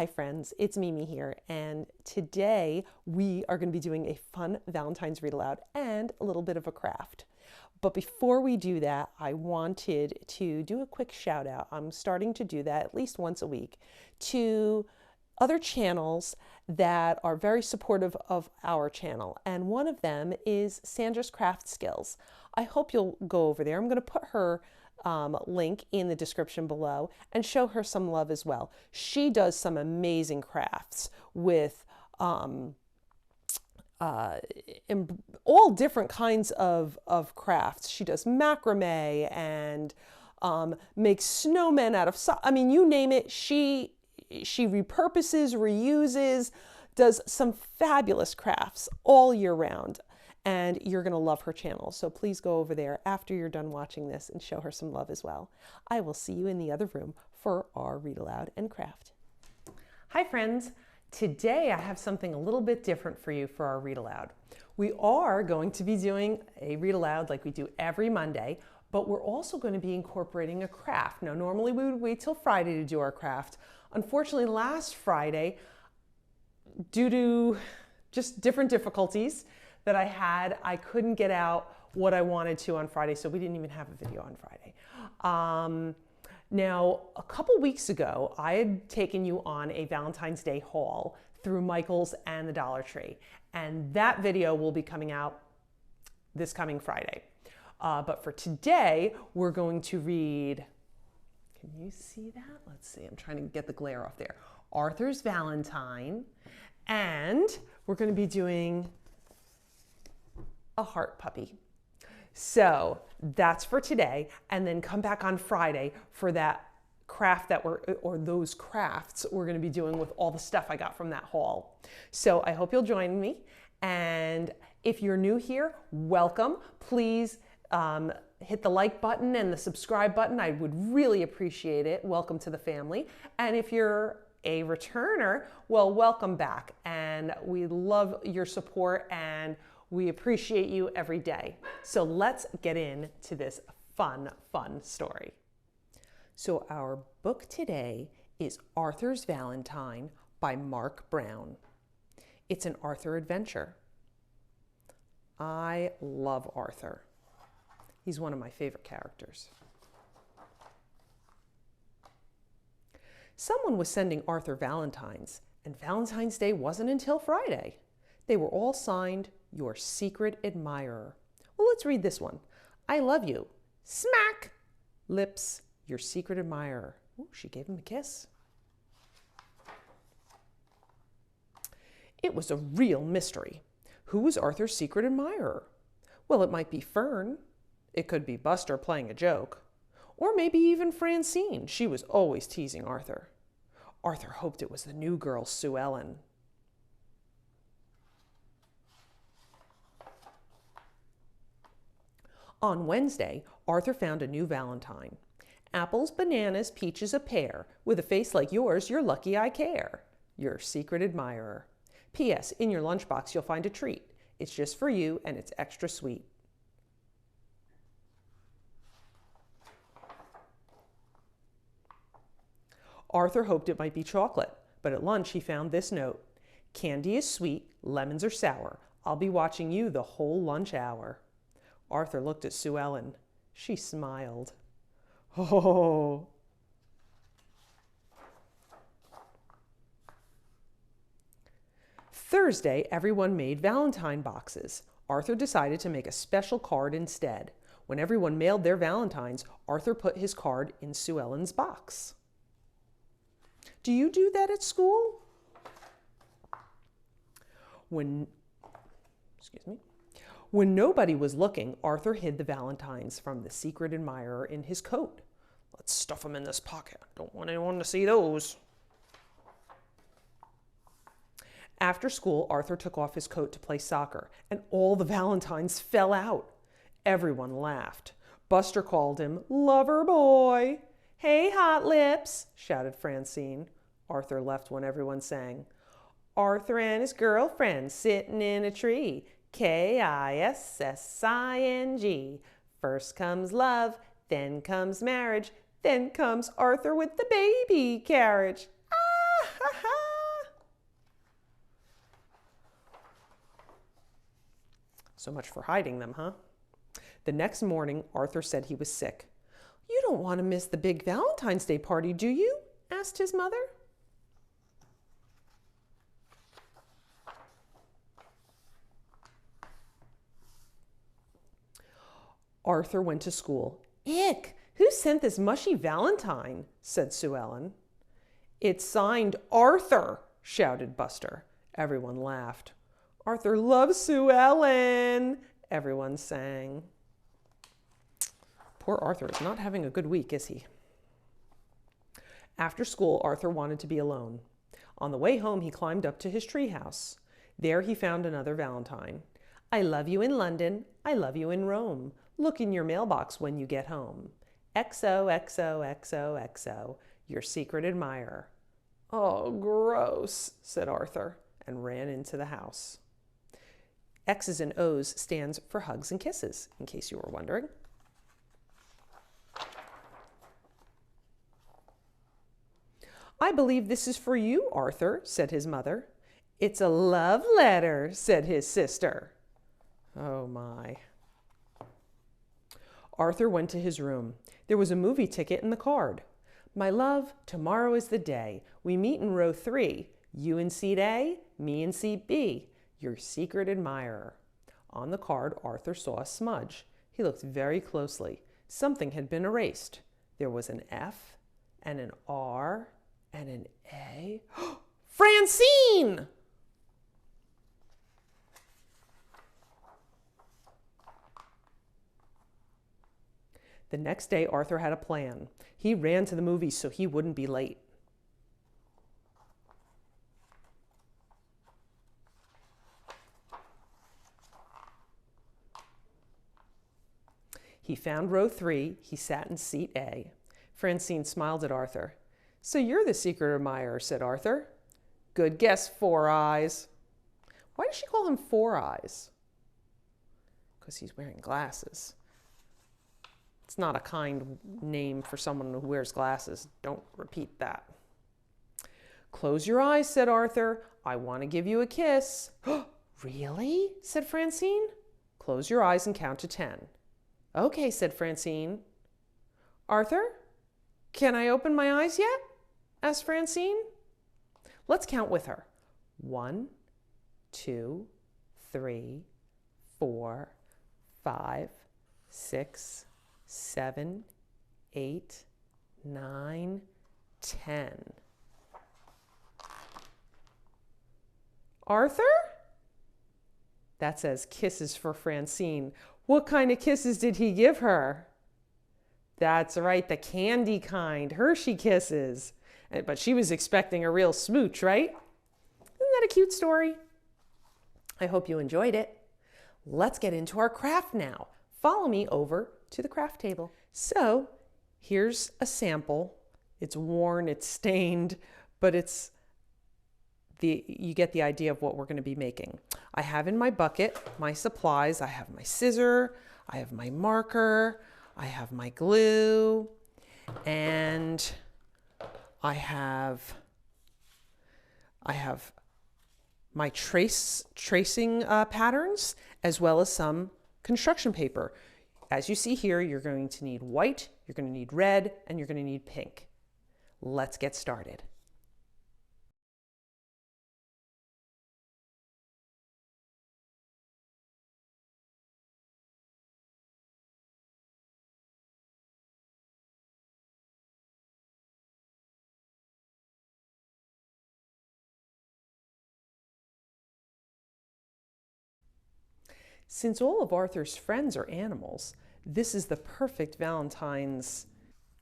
Hi friends, it's Mimi here, and today we are going to be doing a fun Valentine's read aloud and a little bit of a craft. But before we do that, I wanted to do a quick shout out. I'm starting to do that at least once a week to other channels that are very supportive of our channel, and one of them is Sandra's Craft Skills. I hope you'll go over there. I'm going to put her link in the description below and show her some love as well. She does some amazing crafts with all different kinds of crafts. She does macrame and makes snowmen out of, I mean, you name it. She repurposes, reuses, does some fabulous crafts all year round. And you're going to love her channel. So please go over there after you're done watching this and show her some love as well. I will see you in the other room for our read aloud and craft. Hi friends. Today I have something a little bit different for you for our read aloud. We are going to be doing a read aloud like we do every Monday, but we're also going to be incorporating a craft. Now normally we would wait till Friday to do our craft. Unfortunately last Friday, due to just different difficulties that I had, I couldn't get out what I wanted to on Friday, so we didn't even have a video on Friday. Now, a couple weeks ago, I had taken you on a Valentine's Day haul through Michael's and the Dollar Tree, and that video will be coming out this coming Friday. But for today, we're going to read, can you see that? Let's see, I'm trying to get the glare off there. Arthur's Valentine, and we're going to be doing a heart puppy. So that's for today, and then come back on Friday for that craft or those crafts we're going to be doing with all the stuff I got from that haul. So I hope you'll join me, and if you're new here, welcome. Please hit the like button and the subscribe button. I would really appreciate it. Welcome to the family. And if you're a returner, well, welcome back, and we love your support and we appreciate you every day. So let's get into this fun story. So our book today is Arthur's Valentine by Marc Brown. It's an Arthur adventure. I love Arthur. He's one of my favorite characters. Someone was sending Arthur Valentines, and Valentine's Day wasn't until Friday. They were all signed, Your Secret Admirer. Well, let's read this one. I love you. Smack. Lips, Your Secret Admirer. Ooh, she gave him a kiss. It was a real mystery. Who was Arthur's secret admirer? Well, it might be Fern. It could be Buster playing a joke. Or maybe even Francine. She was always teasing Arthur. Arthur hoped it was the new girl, Sue Ellen. On Wednesday, Arthur found a new Valentine. Apples, bananas, peaches, a pear. With a face like yours, you're lucky I care. Your secret admirer. P.S. In your lunchbox, you'll find a treat. It's just for you, and it's extra sweet. Arthur hoped it might be chocolate, but at lunch he found this note. Candy is sweet, lemons are sour. I'll be watching you the whole lunch hour. Arthur looked at Sue Ellen. She smiled. Oh. Thursday, everyone made Valentine boxes. Arthur decided to make a special card instead. When everyone mailed their Valentines, Arthur put his card in Sue Ellen's box. Do you do that at school? When nobody was looking, Arthur hid the Valentines from the secret admirer in his coat. Let's stuff them in this pocket. Don't want anyone to see those. After school, Arthur took off his coat to play soccer, and all the Valentines fell out. Everyone laughed. Buster called him Lover Boy. Hey, Hot Lips, shouted Francine. Arthur left when everyone sang. Arthur and his girlfriend sitting in a tree. Kissing. First comes love, then comes marriage, then comes Arthur with the baby carriage. Ah, ha, ha. So much for hiding them, huh? The next morning, Arthur said he was sick. "You don't want to miss the big Valentine's Day party, do you?" asked his mother. Arthur went to school. "Ick! Who sent this mushy Valentine?" said Sue Ellen. "It's signed Arthur," shouted Buster. Everyone laughed. "Arthur loves Sue Ellen," everyone sang. Poor Arthur is not having a good week, is he? After school, Arthur wanted to be alone. On the way home, he climbed up to his treehouse. There he found another Valentine. "I love you in London. I love you in Rome. Look in your mailbox when you get home. XOXOXOXO, your secret admirer." "Oh, gross," said Arthur, and ran into the house. X's and O's stands for hugs and kisses, in case you were wondering. "I believe this is for you, Arthur," said his mother. "It's a love letter," said his sister. Oh my. Arthur went to his room. There was a movie ticket in the card. "My love, tomorrow is the day. We meet in row 3. You in seat A, me in seat B. Your secret admirer." On the card, Arthur saw a smudge. He looked very closely. Something had been erased. There was an F and an R and an A. Francine! The next day, Arthur had a plan. He ran to the movies so he wouldn't be late. He found row 3. He sat in seat A. Francine smiled at Arthur. "So you're the secret admirer," said Arthur. "Good guess, Four Eyes." Why does she call him Four Eyes? Because he's wearing glasses. It's not a kind name for someone who wears glasses. Don't repeat that. "Close your eyes," said Arthur. "I want to give you a kiss." "Really?" said Francine. "Close your eyes and count to 10. "Okay," said Francine. "Arthur, can I open my eyes yet?" asked Francine. Let's count with her. 1, 2, 3, 4, 5, 6, 7, 8, 9, 10. "Arthur?" That says kisses for Francine. What kind of kisses did he give her? That's right, the candy kind, Hershey kisses. But she was expecting a real smooch, right? Isn't that a cute story? I hope you enjoyed it. Let's get into our craft now. Follow me over to the craft table. So here's a sample. It's worn, it's stained, but you get the idea of what we're going to be making. I have in my bucket my supplies. I have my scissor, I have my marker, I have my glue, and I have my tracing patterns, as well as some construction paper. As you see here, you're going to need white, you're going to need red, and you're going to need pink. Let's get started. Since all of Arthur's friends are animals, this is the perfect Valentine's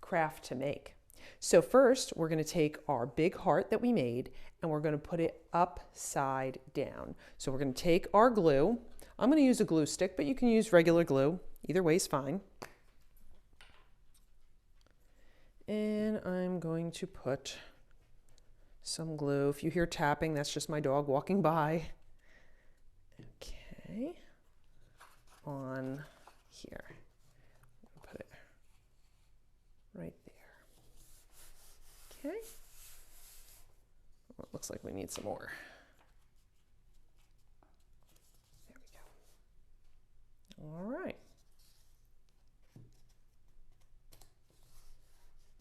craft to make. So first, we're going to take our big heart that we made and we're going to put it upside down. So we're going to take our glue. I'm going to use a glue stick, but you can use regular glue. Either way is fine. And I'm going to put some glue. If you hear tapping, that's just my dog walking by. Okay. On here. Put it right there. Okay. Well, it looks like we need some more. There we All right.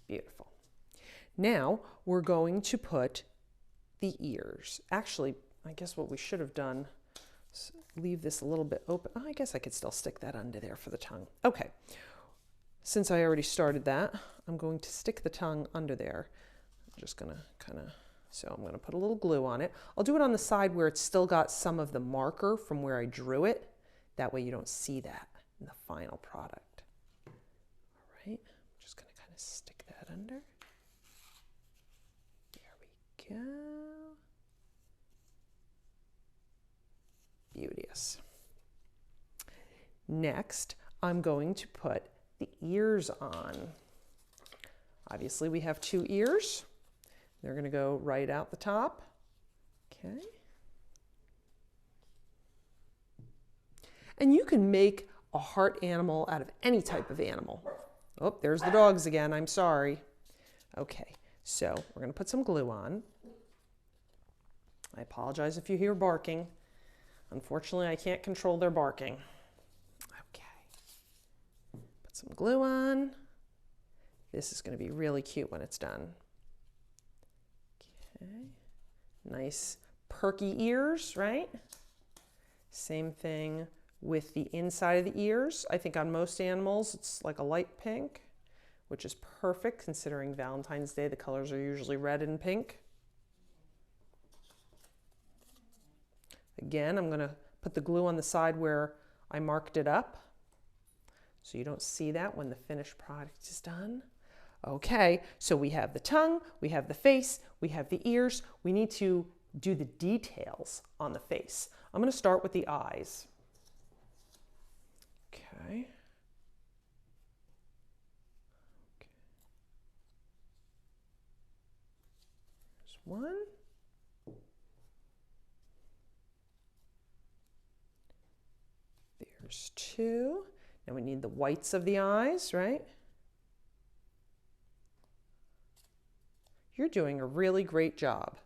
Beautiful. Now we're going to put the ears. Actually, I guess what we should have done is leave this a little bit open. Oh, I guess I could still stick that under there for the tongue. Okay. Since I already started that, I'm going to stick the tongue under there. I'm just going to so I'm going to put a little glue on it. I'll do it on the side where it's still got some of the marker from where I drew it. That way you don't see that in the final product. All right, I'm just going to kind of stick that under. There we go. Beauteous. Next, I'm going to put the ears on. Obviously, we have 2 ears. They're going to go right out the top. Okay. And you can make a heart animal out of any type of animal. Oh, there's the dogs again. I'm sorry. Okay, so we're going to put some glue on. I apologize if you hear barking. Unfortunately, I can't control their barking. Okay. Put some glue on. This is going to be really cute when it's done. Okay. Nice perky ears, right? Same thing with the inside of the ears. I think on most animals it's like a light pink, which is perfect considering Valentine's Day. The colors are usually red and pink. Again, I'm going to put the glue on the side where I marked it up so you don't see that when the finished product is done. Okay, so we have the tongue, we have the face, we have the ears. We need to do the details on the face. I'm going to start with the eyes. Okay. There's one. There's 2. Now we need the whites of the eyes, right? You're doing a really great job.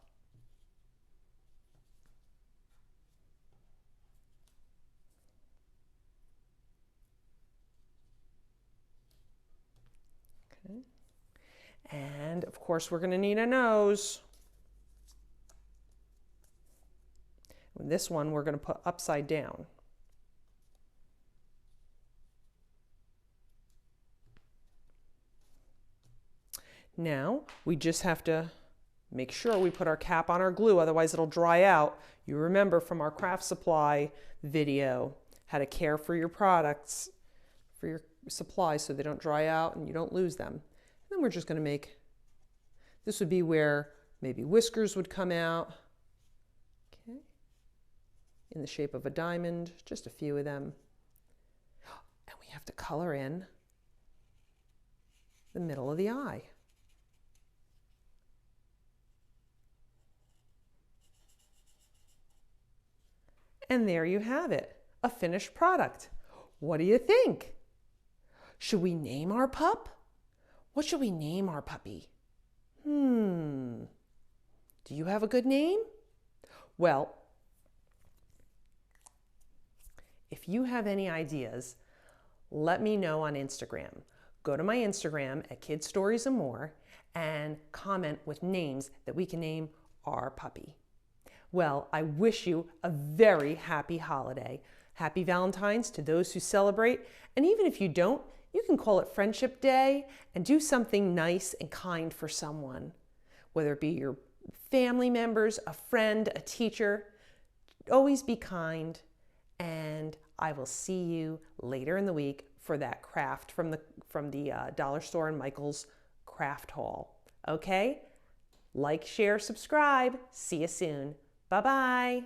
Okay. And of course, we're going to need a nose. And this one we're going to put upside down. Now, we just have to make sure we put our cap on our glue, otherwise it'll dry out. You remember from our craft supply video how to care for your products, for your supplies so they don't dry out and you don't lose them. And then we're just going to make, this would be where maybe whiskers would come out. Okay. In the shape of a diamond, just a few of them. And we have to color in the middle of the eye. And there you have it, a finished product. What do you think? Should we name our pup? What should we name our puppy? Do you have a good name? Well, if you have any ideas, let me know on Instagram. Go to my Instagram at Kidz Stories and More and comment with names that we can name our puppy. Well, I wish you a very happy holiday. Happy Valentine's to those who celebrate. And even if you don't, you can call it Friendship Day and do something nice and kind for someone. Whether it be your family members, a friend, a teacher. Always be kind. And I will see you later in the week for that craft from the dollar store and Michael's craft haul. Okay? Like, share, subscribe. See you soon. Bye-bye.